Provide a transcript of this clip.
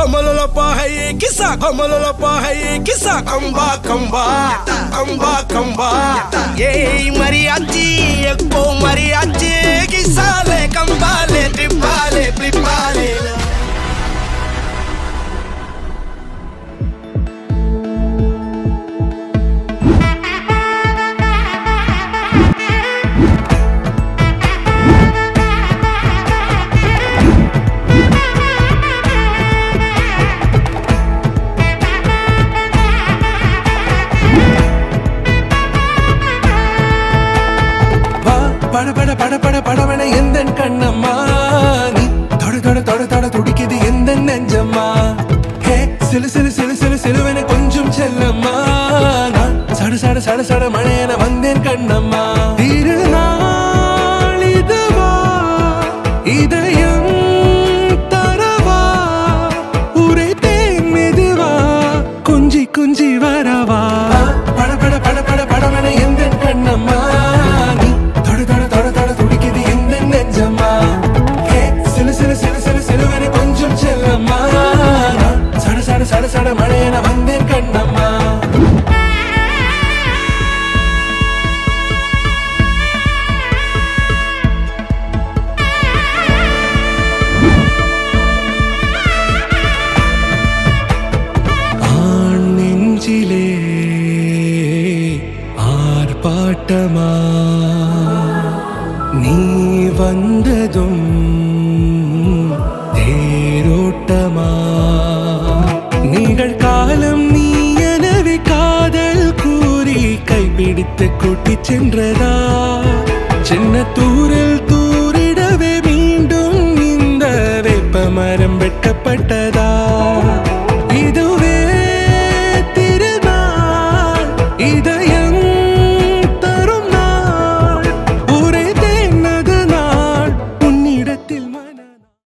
हमलोलपा है ये किस्सा हमलोलपा है ये किस्सा कंबा कंबा कंबा कंबा ये मरियाची एको मरियाची किस्सा ले कंबा ले ट्रिपाले ट्रिपाले பட பட பட பட படவன எந்தன் கண்ணம்மா நீ தொட தொட தொட தொட துடிக்குது எந்தன் நெஞ்சம்மா ஹே சிலு சிலு சிலு சிலு சிலுவன கொஞ்சம் செல்லம்மா நான் சட சட சட சட மழையன வந்தேன் கண்ணம்மா திருநாள் இதுவா இதயம் தரவா உரைத்தேன் மெதுவா குஞ்சி குஞ்சி வரவா பட பட பட பட படவன எந்தன் கண்ணம்மா சட சட மழையன வந்தேன் கண்ணம்மா ஆண் நெஞ்சிலே ஆர்ப்பாட்டமா நீ வந்ததும் தேரோட்டமா நிகழ்காலம் நீ எனவே காதல் கூறி கைப்பிடித்து கூட்டிச் சென்றதா சின்ன தூரில் தூரிடவே மீண்டும் இந்த வேப்ப மரம் வெட்டப்பட்டதா